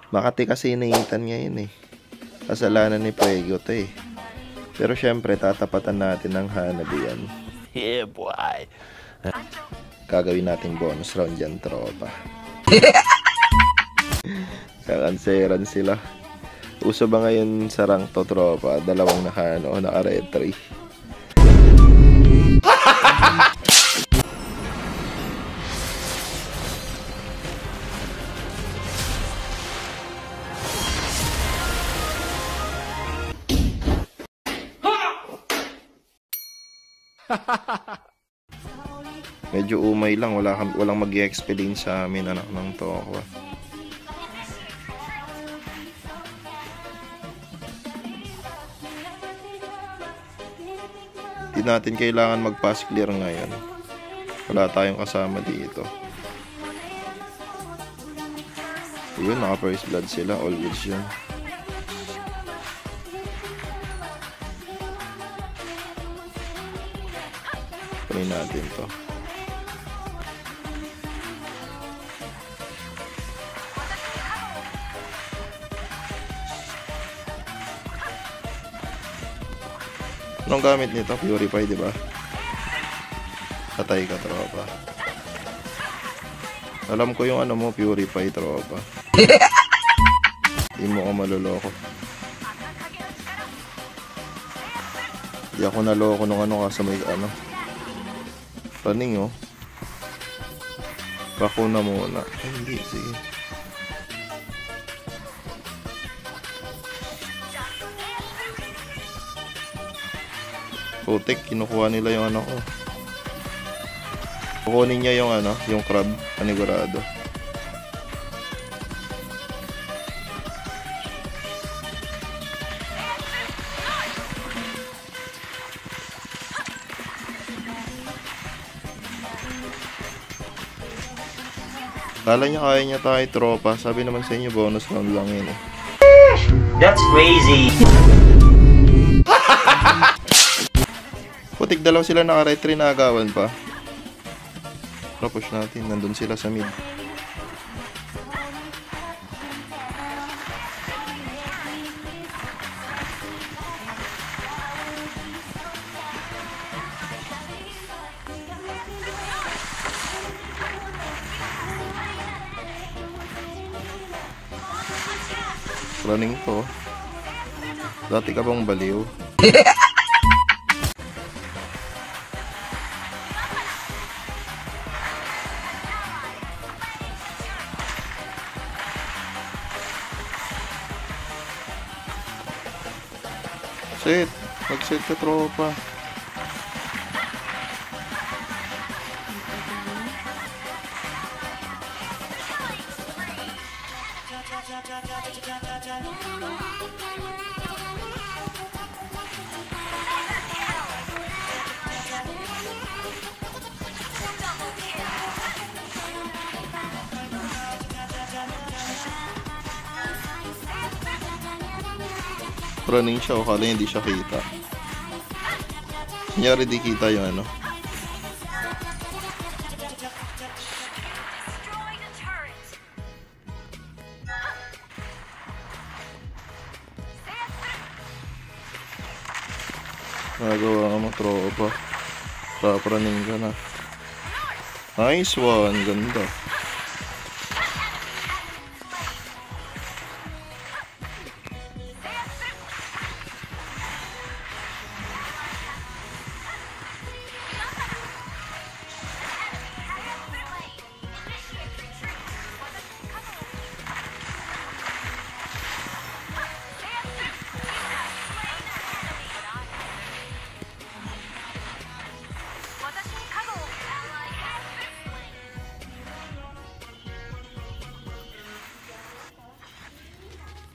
Makati kasi iniitan ngayon eh. Kasalanan ni Puego to eh. Pero syempre, tatapatan natin ng Hanabi yan. Yeah, boy. Gagawin natin bonus round yan, tropa. Kakanseran sila. Uso ba ngayon sa rank to, tropa? Dalawang naka-retry. Medyo umay lang, walang mag-i-explain sa amin, anak ng toko. Hindi natin kailangan mag-pass clear ngayon. Wala tayong kasama dito. Ayun, naka first blood sila, always yun. Try natin to. Anong gamit nito? Purify, di ba? Patay ka, tropa. Alam ko yung ano mo, Purify, tropa. Hindi mo ako maluloko. Hindi ako naloko nung ano kasi may ano. Paning oh. Bako na muna. Ay, hindi, sige. Putik, kinukuha nila yung ano ko. Kukunin niya yung ano, yung crab, panigurado. Kala niya kaya niya tayo, tropa. Sabi naman sa inyo, bonus round lang yun eh. That's crazy. Putik, dalaw sila naka-retry na agawan pa. Push natin, nandun sila sa mid. Running to. Dati ka bang baliw? Set. Mag-set ka, tropa. Running siya o kala hindi siya kita. Kunyari di kita yung ano. Nagawa ka mo, tropa. Running ka na. Nice one, ganda.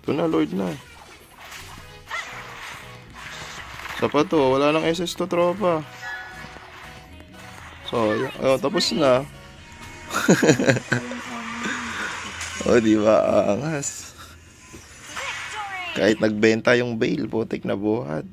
Ito na, Lord na. Sapat to, wala nang SS to, tropa. So, oh, tapos na. O, di ba? Angas. Kahit nagbenta yung bail, putik na buhat.